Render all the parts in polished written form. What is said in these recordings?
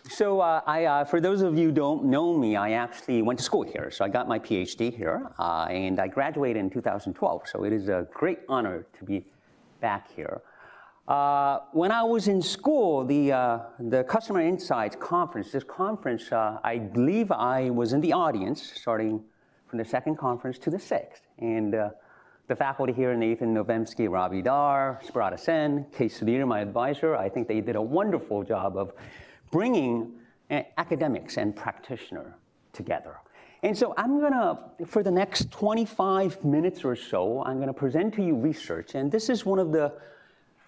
For those of you who don't know me, I actually went to school here. So I got my PhD here, and I graduated in 2012. So it is a great honor to be back here. When I was in school, the Customer Insights Conference, I believe I was in the audience starting from the second conference to the sixth. And the faculty here, Nathan Novemsky, Ravi Dar, Sprata Sen, Kay Sudhir, my advisor, I think they did a wonderful job of bringing academics and practitioner together. And so I'm gonna, for the next 25 minutes or so, I'm gonna present to you research. And this is one of the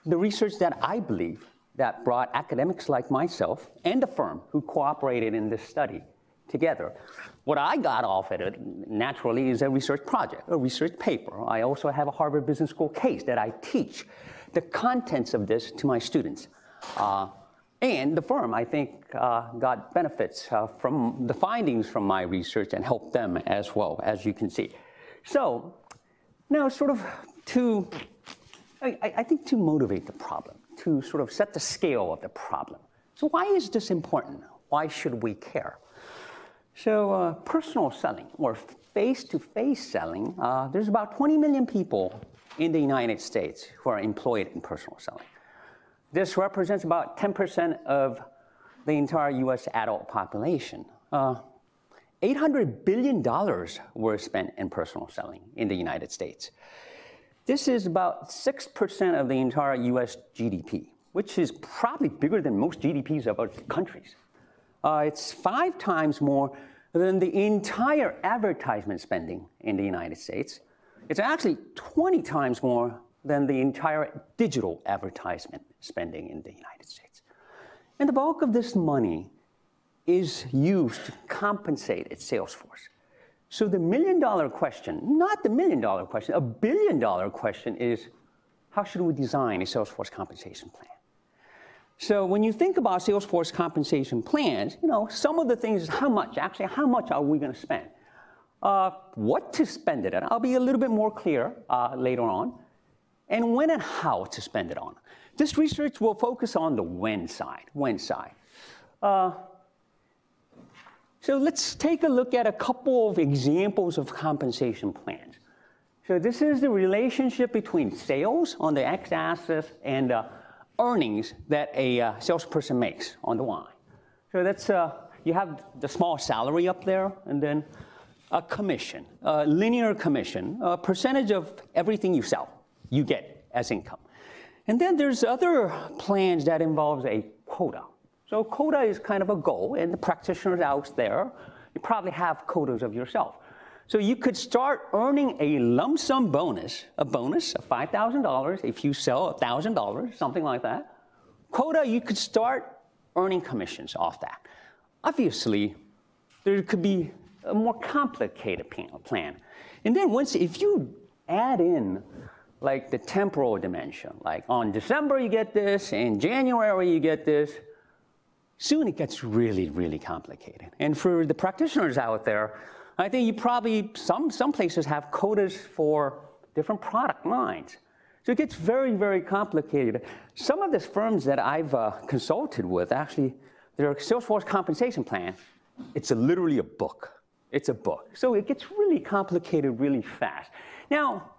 research that I believe that brought academics like myself and the firm who cooperated in this study together. What I got off at it, naturally, is a research project, a research paper. I also have a Harvard Business School case that I teach the contents of this to my students. And the firm, I think, got benefits from the findings from my research and helped them as well, as you can see. So now sort of I think to motivate the problem, to sort of set the scale of the problem. So why is this important? Why should we care? So personal selling or face-to-face selling, there's about 20 million people in the United States who are employed in personal selling. This represents about 10% of the entire US adult population. $800 billion were spent in personal selling in the United States. This is about 6% of the entire US GDP, which is probably bigger than most GDPs of other countries. It's 5 times more than the entire advertisement spending in the United States. It's actually 20 times more than the entire digital advertisement spending in the United States. And the bulk of this money is used to compensate its sales force. So the million-dollar question, not the million-dollar question, a billion-dollar question is, how should we design a sales force compensation plan? So when you think about sales force compensation plans, you know, some of the things is how much are we going to spend? What to spend it on? I'll be a little bit more clear later on. And when and how to spend it on. This research will focus on the when side. So let's take a look at a couple of examples of compensation plans. So this is the relationship between sales on the x-axis and earnings that a salesperson makes on the y. So that's, you have the small salary up there, and then a commission, a linear commission, a percentage of everything you sell, you get as income. And then there's other plans that involves a quota. So quota is kind of a goal, and the practitioners out there, you probably have quotas of yourself. So you could start earning a lump sum bonus, a bonus of $5,000 if you sell $1,000, something like that. Quota, you could start earning commissions off that. Obviously, there could be a more complicated plan. And then if you add in like the temporal dimension, like on December you get this, in January you get this, soon it gets really, really complicated. And for the practitioners out there, I think you probably, some places have quotas for different product lines. So it gets very, very complicated. Some of the firms that I've consulted with, actually, their Salesforce compensation plan, it's literally a book. It's a book. So it gets really complicated really fast. Now,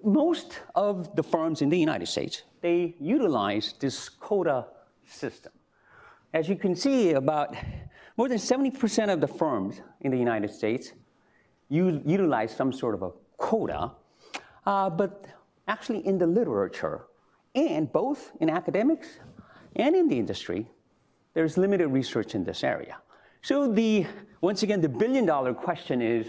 most of the firms in the United States, they utilize this quota system. As you can see, about more than 70% of the firms in the United States utilize some sort of a quota, but actually in the literature, and both in academics and in the industry, there's limited research in this area. So once again, the billion-dollar question is,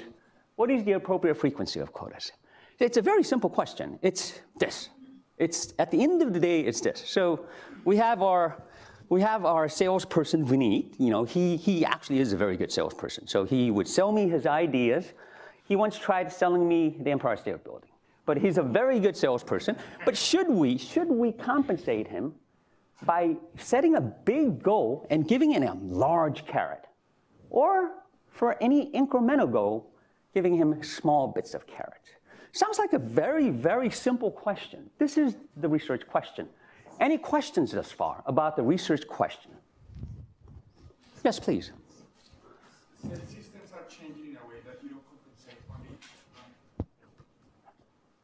what is the appropriate frequency of quotas? It's a very simple question. It's this. It's, at the end of the day, it's this. So we have our salesperson, Vineet. You know, he actually is a very good salesperson. So he would sell me his ideas. He once tried selling me the Empire State Building. But he's a very good salesperson. But should we compensate him by setting a big goal and giving him a large carrot? Or for any incremental goal, giving him small bits of carrots? Sounds like a very, very simple question. This is the research question. Any questions thus far about the research question? Yes, please. Sales systems are changing in a way that you don't compensate only.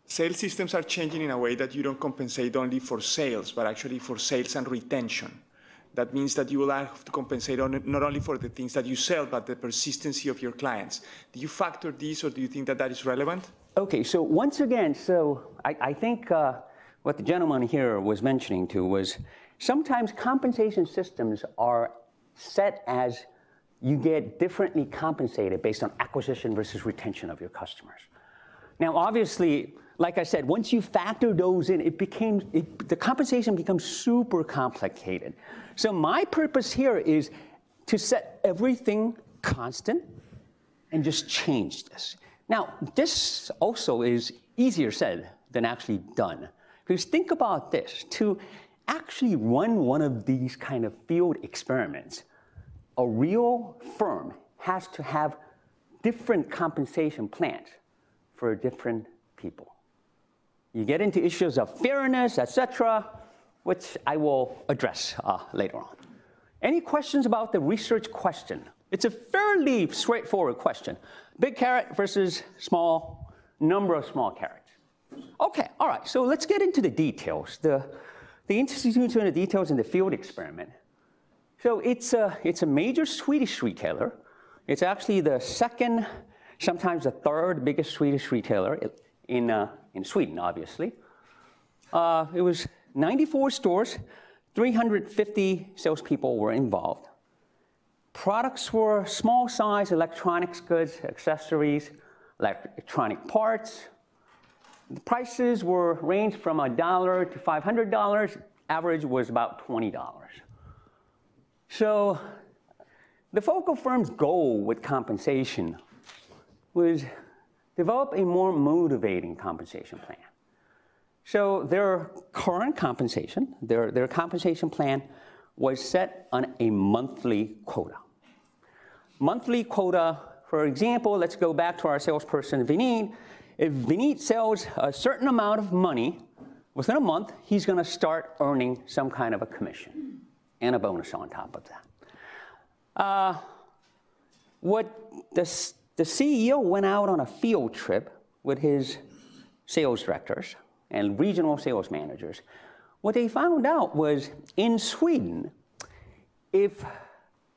Sales systems are changing in a way that you don't compensate only for sales, but actually for sales and retention. That means that you will have to compensate not only for the things that you sell, but the persistency of your clients. Do you factor this, or do you think that that is relevant? Okay, so once again, I think what the gentleman here was mentioning too was sometimes compensation systems are set as you get differently compensated based on acquisition versus retention of your customers. Now, obviously, like I said, once you factor those in, the compensation becomes super complicated. So my purpose here is to set everything constant and just change this. Now, this also is easier said than actually done. Because think about this, to actually run one of these kind of field experiments, a real firm has to have different compensation plans for different people. You get into issues of fairness, etc., which I will address later on. Any questions about the research question? It's a fairly straightforward question. Big carrot versus number of small carrots. Okay, all right, so let's get into the details. The interesting into the details in the field experiment. So it's a major Swedish retailer. It's actually the second, sometimes the third biggest Swedish retailer in Sweden, obviously. It was 94 stores, 350 salespeople were involved. Products were small size electronics goods, accessories, electronic parts. The prices were ranged from $1 to $500. Average was about $20. So the focal firm's goal with compensation was develop a more motivating compensation plan. So their current compensation, their compensation plan was set on a monthly quota. Monthly quota, for example, let's go back to our salesperson, Vinit. If Vinit sells a certain amount of money, within a month, he's going to start earning some kind of a commission and a bonus on top of that. What the CEO went out on a field trip with his sales directors and regional sales managers. What they found out was in Sweden, if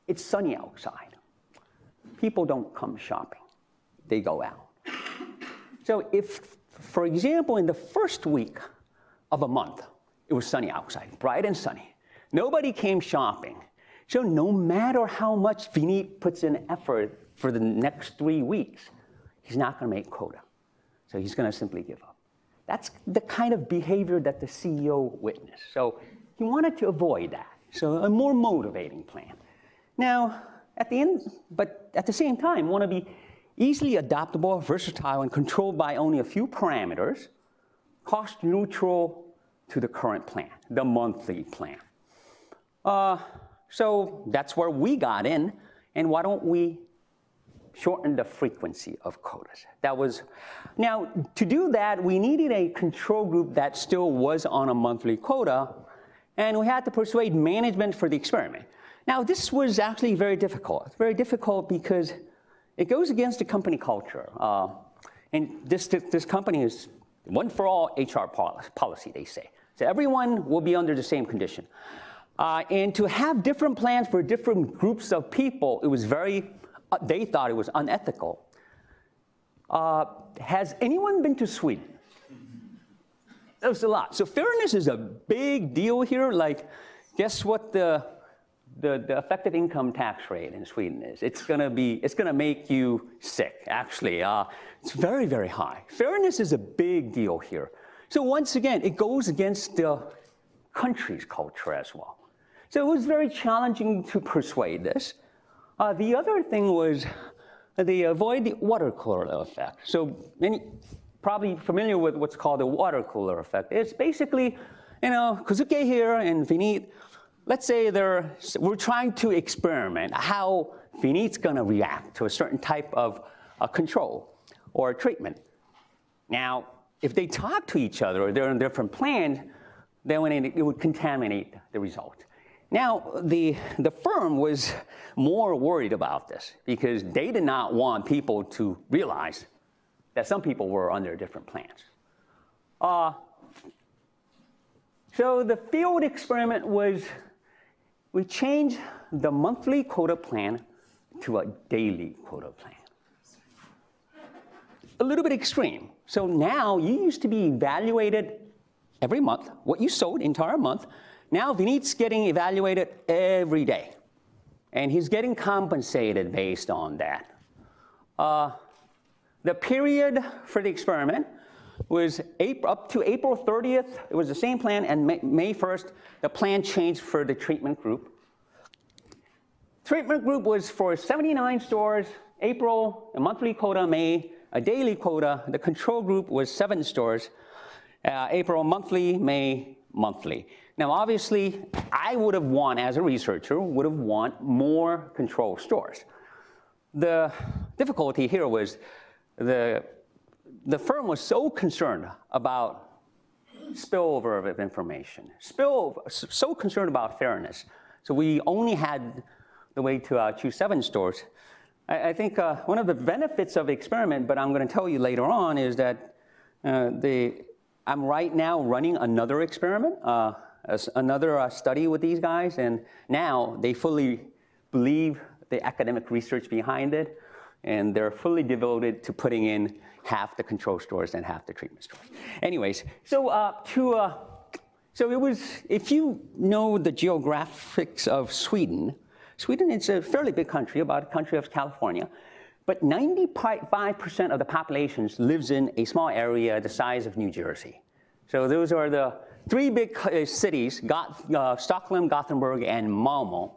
it's sunny outside, people don't come shopping. They go out. So if, for example, in the first week of a month, it was sunny outside, bright and sunny, nobody came shopping. So no matter how much Vinit puts in effort for the next 3 weeks, he's not going to make quota. So he's going to simply give up. That's the kind of behavior that the CEO witnessed. So he wanted to avoid that. So a more motivating plan. Now, at the same time, want to be easily adaptable, versatile, and controlled by only a few parameters, cost neutral to the current plan, the monthly plan. So that's where we got in, and why don't we shorten the frequency of quotas? Now, to do that, we needed a control group that still was on a monthly quota, and we had to persuade management for the experiment. Now, this was actually very difficult. Very difficult because it goes against the company culture. And this company is one for all HR policy, they say. So everyone will be under the same condition. And to have different plans for different groups of people, it was they thought it was unethical. Has anyone been to Sweden? That was a lot. So fairness is a big deal here. Like, guess what the effective income tax rate in Sweden is? It's gonna make you sick, actually. It's very, very high. Fairness is a big deal here. So once again, it goes against the country's culture as well. So it was very challenging to persuade this. The other thing was they avoid the water cooler effect. So many probably familiar with what's called the water cooler effect. It's basically, Kozuke here and Vinit, let's say we're trying to experiment how Vinit's going to react to a certain type of control or treatment. Now, if they talk to each other or they're in different plans, then it would contaminate the result. Now, the firm was more worried about this because they did not want people to realize that some people were under different plans. So the field experiment was, we changed the monthly quota plan to a daily quota plan. A little bit extreme. So now you used to be evaluated every month, what you sold entire month. Now Vinit's getting evaluated every day. And he's getting compensated based on that. The period for the experiment was up to April 30th. It was the same plan, and May 1st, the plan changed for the treatment group. Treatment group was for 79 stores, April, a monthly quota, May, a daily quota. The control group was 7 stores, April monthly, May monthly. Now, obviously, I would have wanted, as a researcher, would have wanted more control stores. The difficulty here was the firm was so concerned about spillover of information, so concerned about fairness. So we only had the way to choose 7 stores. I think one of the benefits of the experiment, but I'm going to tell you later on, is that I'm right now running another experiment, another study with these guys, and now they fully believe the academic research behind it, and they're fully devoted to putting in half the control stores and half the treatment stores. Anyways, so so it was, if you know the geographics of Sweden, it's a fairly big country, about a country of California, but 95% of the population lives in a small area the size of New Jersey. So those are the 3 big cities, Stockholm, Gothenburg, and Malmö.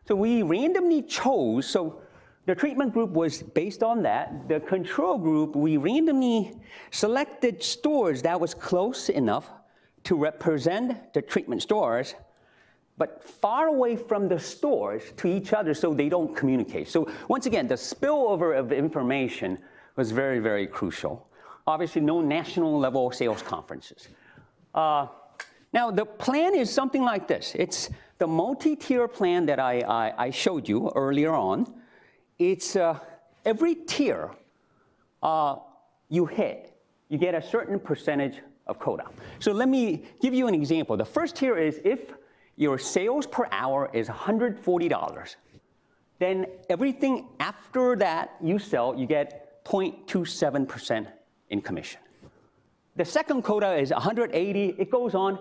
So we randomly chose, so the treatment group was based on that. The control group, we randomly selected stores that was close enough to represent the treatment stores, but far away from the stores to each other so they don't communicate. So once again, the spillover of information was very, very crucial. Obviously, no national level sales conferences. Now, the plan is something like this. It's the multi-tier plan that I showed you earlier on. It's every tier you hit, you get a certain percentage of quota. So let me give you an example. The first tier is if your sales per hour is $140, then everything after that you sell, you get 0.27% in commission. The second quota is $180. It goes on.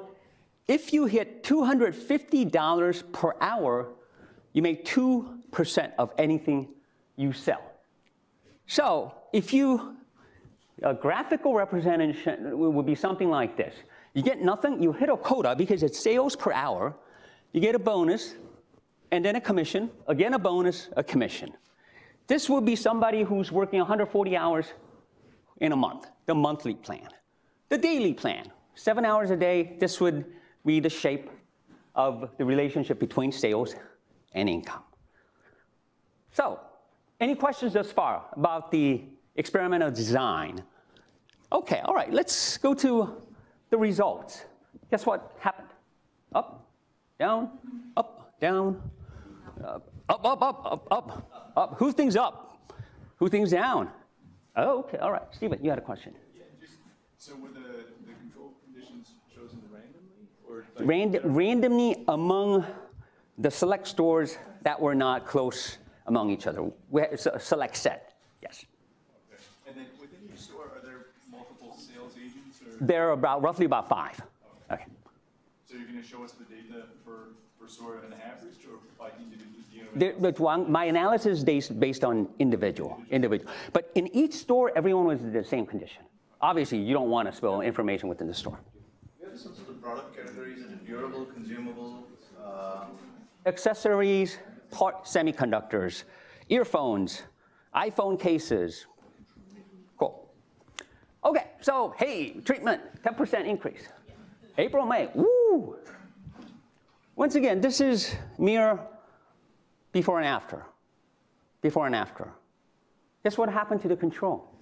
If you hit $250 per hour, you make 2% of anything you sell. So if a graphical representation would be something like this. You get nothing, you hit a quota because it's sales per hour, you get a bonus, and then a commission, again a bonus, a commission. This would be somebody who's working 140 hours in a month, the monthly plan. The daily plan, 7 hours a day, this would be the shape of the relationship between sales and income. So, any questions thus far about the experimental design? Okay, all right, let's go to the results. Guess what happened? Up, down, up, down, up, up, up, up, up, up. Who thinks up? Who thinks down? Oh, okay, all right. Stephen, you had a question. Yeah, so were the control conditions chosen randomly? Or like Randomly among the select stores that were not close among each other. We had a select set, yes. Okay. And then within each store, are there multiple sales agents? Or? There are roughly about 5. Okay. So you're going to show us the data for store an average or by individual? My analysis is based on individual. But in each store, everyone was in the same condition. Obviously, you don't want to spill information within the store. Do you have some sort of product categories? Is it durable, consumable? Accessories, semiconductors, earphones, iPhone cases. Cool. Okay, so hey, treatment, 10% increase. April, May, woo! Once again, this is mere before and after. Before and after. Guess what happened to the control?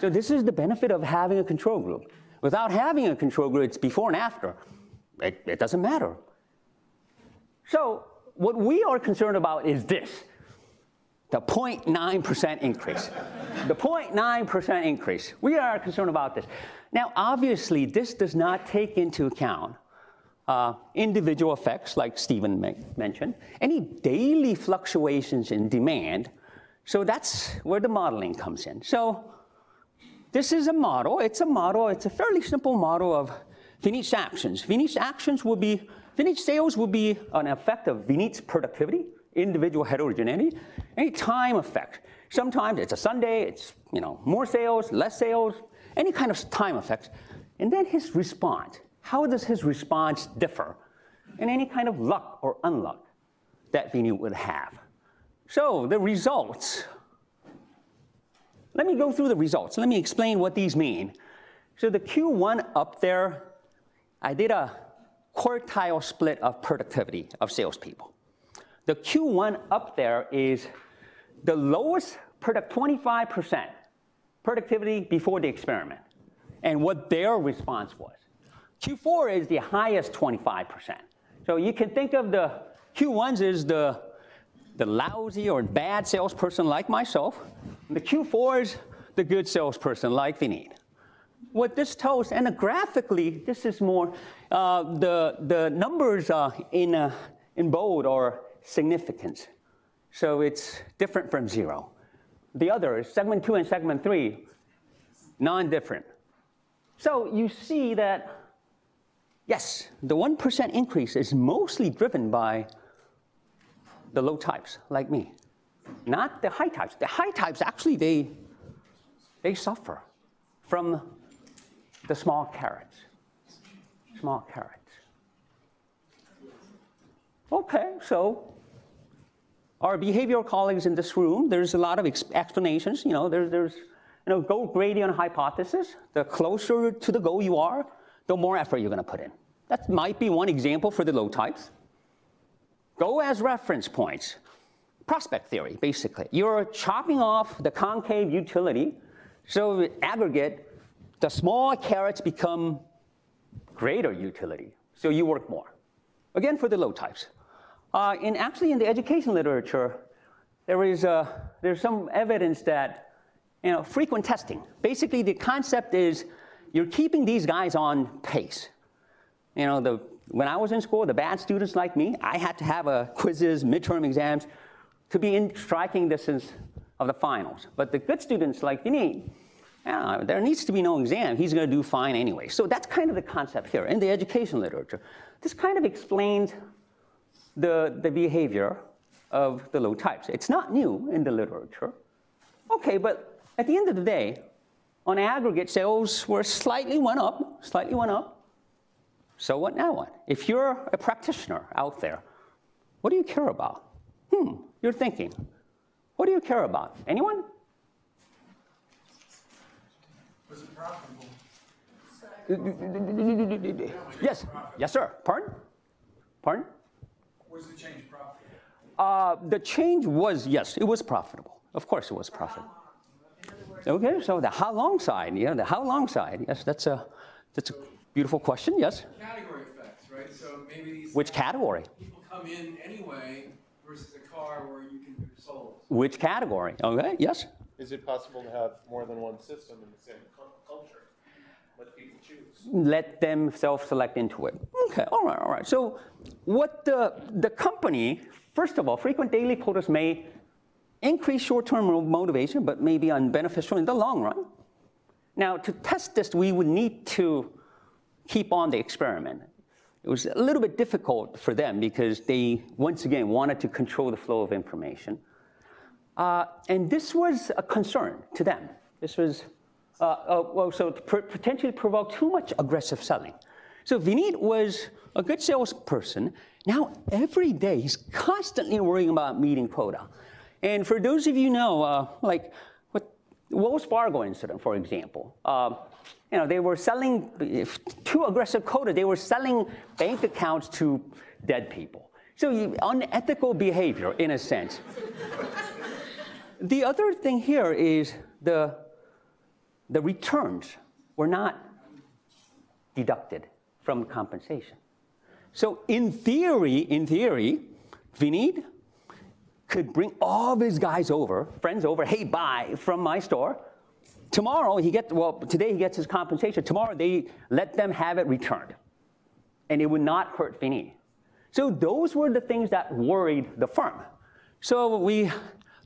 So this is the benefit of having a control group. Without having a control group, it's before and after. it doesn't matter. So what we are concerned about is this, the 0.9% increase. The 0.9% increase. We are concerned about this. Now, obviously, this does not take into account individual effects, like Stephen mentioned, any daily fluctuations in demand. So that's where the modeling comes in. So this is a model. It's a fairly simple model of Vinit's actions. Vinit's sales will be an effect of Vinit's productivity, individual heterogeneity, any time effect. Sometimes it's a Sunday, it's more sales, less sales, any kind of time effects. And then his response. How does his response differ? And any kind of luck or unluck that Vinit would have. So the results. Let me go through the results. Let me explain what these mean. So the Q1 up there, I did a quartile split of productivity of salespeople. The Q1 up there is the lowest 25% productivity before the experiment, and what their response was. Q4 is the highest 25%. So you can think of the Q1s as the lousy or bad salesperson like myself. The Q4 is the good salesperson like Vinit. What this tells, and graphically, this is more, the numbers in bold are significant. So it's different from 0. The other, segment 2 and segment 3, non-different. So you see that, yes, the 1% increase is mostly driven by the low types, like me, not the high types. The high types, actually, they suffer from the small carrots. Small carrots. Okay, so our behavioral colleagues in this room, there's a lot of explanations. There's goal gradient hypothesis. The closer to the goal you are, the more effort you're going to put in. That might be one example for the low types. Go as reference points. Prospect theory, basically. You're chopping off the concave utility, so aggregate, the small carrots become greater utility, so you work more. Again, for the low types. Actually, in the education literature, there's some evidence that frequent testing. Basically, the concept is you're keeping these guys on pace. When I was in school, the bad students like me, I had to have quizzes, midterm exams to be in striking distance of the finals. But the good students like Vinit, there needs to be no exam. He's going to do fine anyway. So that's kind of the concept here in the education literature. This kind of explains the behavior of the low types. It's not new in the literature. Okay, but at the end of the day, on aggregate, sales were slightly went up. So what now what? If you're a practitioner out there, what do you care about? You're thinking, what do you care about? Anyone? Was it profitable? Yes, yes, sir. Pardon? Was the change profitable? The change was, yes, it was profitable. Of course it was profitable. Okay, so the how long side, the how long side, yes, that's a beautiful question, yes. Category effects, right? So maybe these Which category? people come in anyway versus a car where you can do souls. Which category? Okay, yes. Is it possible to have more than one system in the same culture? Let people choose. Let them self-select into it. Okay, all right. So what the company, first of all, frequent daily quotas may increase short-term motivation, but may be unbeneficial in the long run. Now, to test this, we would need to keep on the experiment. It was a little bit difficult for them because they, once again, wanted to control the flow of information. And this was a concern to them. This was, so to potentially provoke too much aggressive selling. So Vinit was a good salesperson. Now, every day, he's constantly worrying about meeting quota. And for those of you who know, like what Wells Fargo incident, for example, they were selling, too aggressive quota, they were selling bank accounts to dead people. So unethical behavior, in a sense. The other thing here is the returns were not deducted from compensation. So in theory, Vinod could bring all of his guys over, friends over, hey, buy from my store. Tomorrow today he gets his compensation. Tomorrow they let them have it returned. And it would not hurt Vinod. So those were the things that worried the firm. So we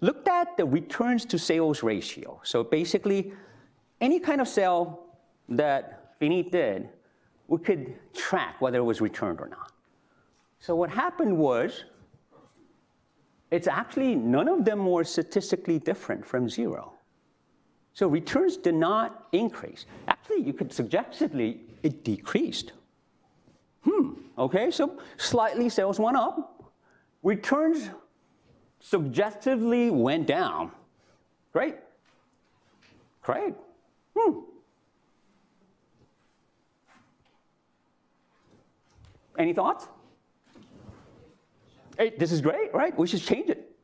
looked at the returns to sales ratio. So basically, any kind of sale that Vinod did, we could track whether it was returned or not. So what happened was, it's actually none of them were statistically different from 0. So returns did not increase. Actually, you could suggestively, it decreased. Okay, so slightly sales went up. Returns suggestively went down. Great. Any thoughts? Hey, this is great, right? We should change it.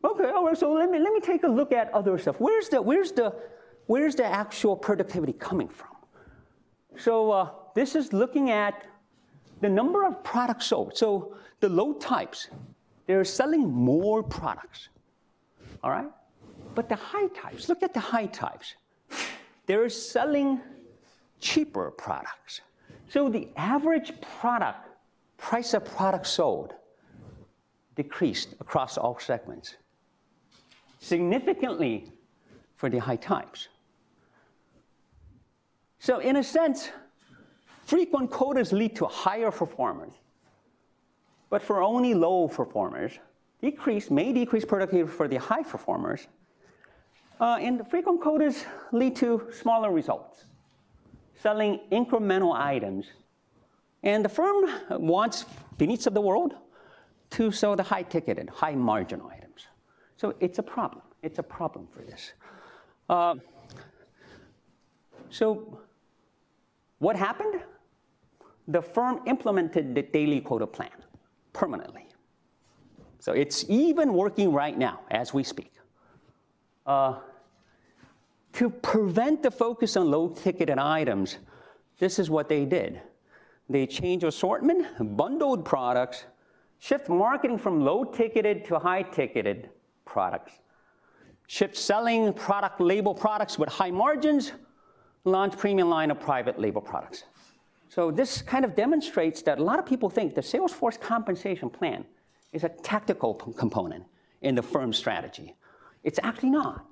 Okay, all right, so let me take a look at other stuff. Where's the actual productivity coming from? So this is looking at the number of products sold. So the low types, they're selling more products, all right? But the high types, look at the high types. They're selling cheaper products. So the average price of product sold decreased across all segments, significantly for the high types. So in a sense, frequent quotas lead to higher performers, but for only low performers, may decrease productivity for the high performers, and the frequent quotas lead to smaller results, selling incremental items. And the firm wants the needs of the world to sell the high-ticketed, high-margin items. So it's a problem. It's a problem for this. So what happened? The firm implemented the daily quota plan permanently. So it's even working right now as we speak. To prevent the focus on low-ticketed items, this is what they did. They changed assortment, bundled products, shift marketing from low-ticketed to high-ticketed products, shift selling product label products with high margins, launch premium line of private label products. So this kind of demonstrates that a lot of people think the Salesforce compensation plan is a tactical component in the firm's strategy. It's actually not.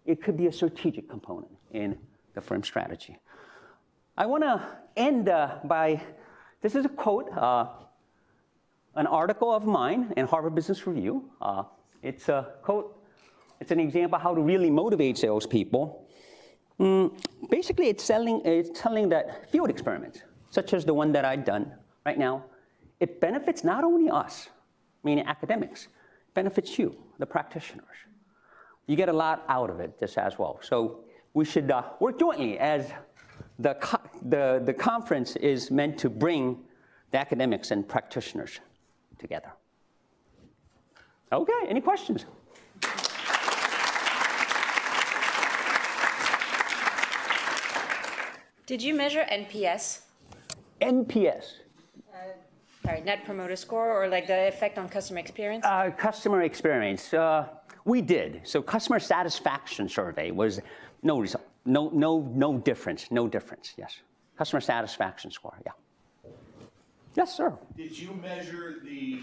It could be a strategic component in the firm's strategy. I want to end by, this is a quote, an article of mine in Harvard Business Review. It's a quote, it's an example of how to really motivate salespeople. Basically, it's telling that field experiments, such as the one that I've done right now, it benefits not only us, meaning academics, it benefits you, the practitioners. You get a lot out of it just as well. So we should work jointly as the conference is meant to bring the academics and practitioners together. Okay, any questions? Did you measure NPS? NPS. Sorry, Net Promoter Score, or like the effect on customer experience? Customer experience. We did. So customer satisfaction survey was no result. No difference. No difference. Yes. Customer satisfaction score. Yeah. Yes, sir. Did you measure the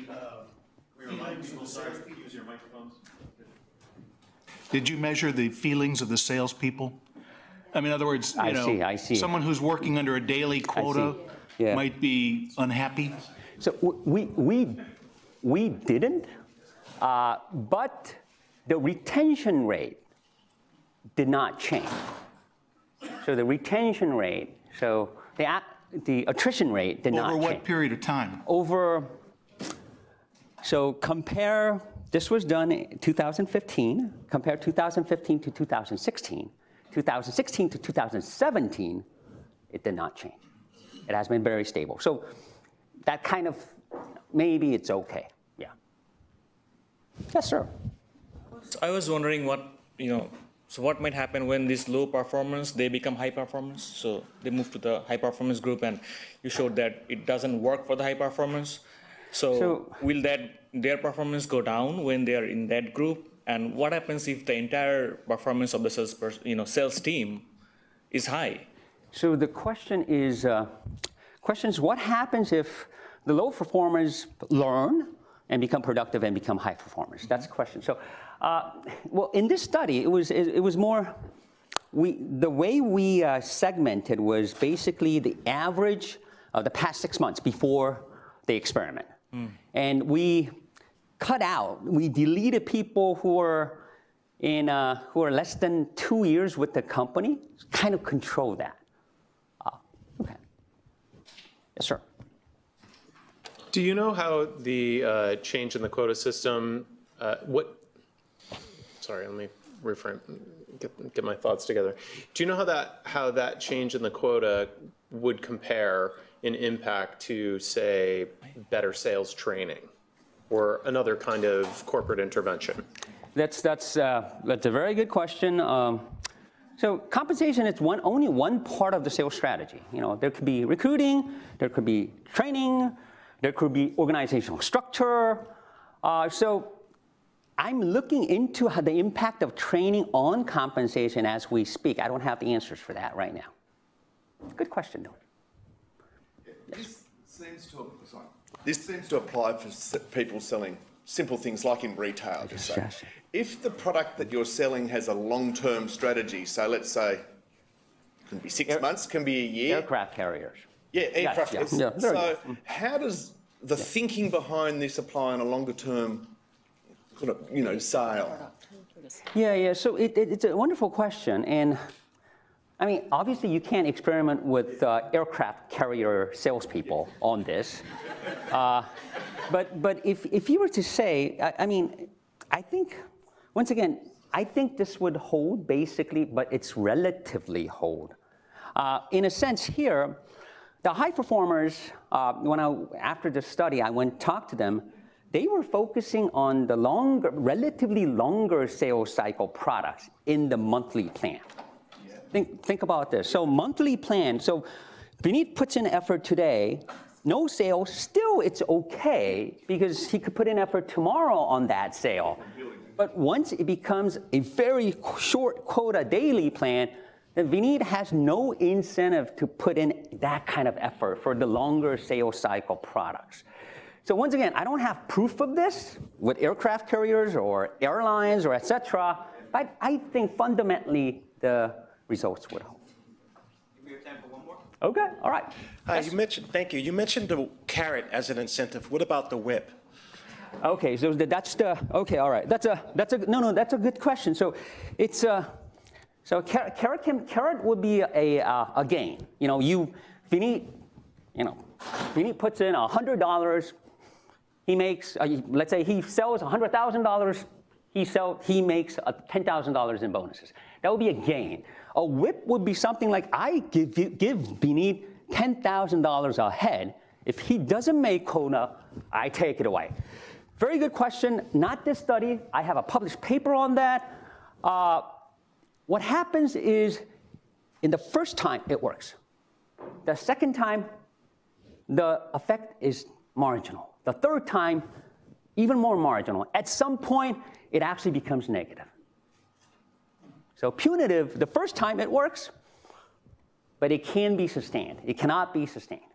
feelings of the salespeople? Use your microphones. Did you measure the feelings of the salespeople? I mean, in other words, I see. Someone who's working under a daily quota might be unhappy. So we didn't, but the retention rate did not change. So the retention rate, so the attrition rate did not change. Over what period of time? So compare, this was done in 2015, compare 2015 to 2016. 2016 to 2017, it did not change. It has been very stable. So that kind of, maybe it's okay, yeah. Yes, sir. So I was wondering what, So what might happen when this low performance, they become high performance? So they move to the high performance group, and you showed that it doesn't work for the high performance. So will their performance go down when they are in that group? And what happens if the entire performance of the sales team is high? So the question is what happens if the low performers learn and become productive and become high performers? That's the question. So, well, in this study, it was more, the way we segmented was basically the average of the past 6 months before the experiment. And we deleted people who are less than 2 years with the company, kind of control that. Okay. Yes, sir. Do you know how the change in the quota system, sorry, let me reframe, get my thoughts together. Do you know how that change in the quota would compare in impact to, say, better sales training or another kind of corporate intervention? That's a very good question. So compensation is only one part of the sales strategy. You know, there could be recruiting, there could be training, there could be organizational structure. So I'm looking into the impact of training on compensation as we speak. I don't have the answers for that right now. Good question, though. This seems to apply for people selling simple things like in retail. Just say, if the product that you're selling has a long-term strategy, so let's say it can be 6 months, can be a year. Aircraft carriers. Yeah, aircraft. Yes, Yeah. yeah. So how does the thinking behind this apply in a longer-term kind of, sale? Yeah. So it's a wonderful question, and I mean, obviously, you can't experiment with aircraft carrier salespeople on this. But if you were to say, I think, once again, I think this would hold basically, but it's relatively hold. In a sense here, the high performers, after the study, I went and talked to them, they were focusing on the relatively longer sales cycle products in the monthly plan. Think about this. So monthly plan, so Vineet puts in effort today, no sales, still it's okay because he could put in effort tomorrow on that sale. But once it becomes a very short quota daily plan, then Vineet has no incentive to put in that kind of effort for the longer sales cycle products. So once again, I don't have proof of this with aircraft carriers or airlines or et cetera, but I think fundamentally the results would hold. We have time for one more. Okay, all right. Hi, thank you. You mentioned the carrot as an incentive. What about the whip? Okay, so okay, all right. That's a good question. So it's carrot would be a gain. Vineet puts in $100. He makes, let's say he sells $100,000. He makes $10,000 in bonuses. That would be a gain. A whip would be something like I give Vineet $10,000 ahead. If he doesn't make quota, I take it away. Very good question. Not this study. I have a published paper on that. What happens is, in the first time, it works. The second time, the effect is marginal. The third time, even more marginal. At some point, it actually becomes negative. So punitive, the first time it works, but it can be sustained. It cannot be sustained.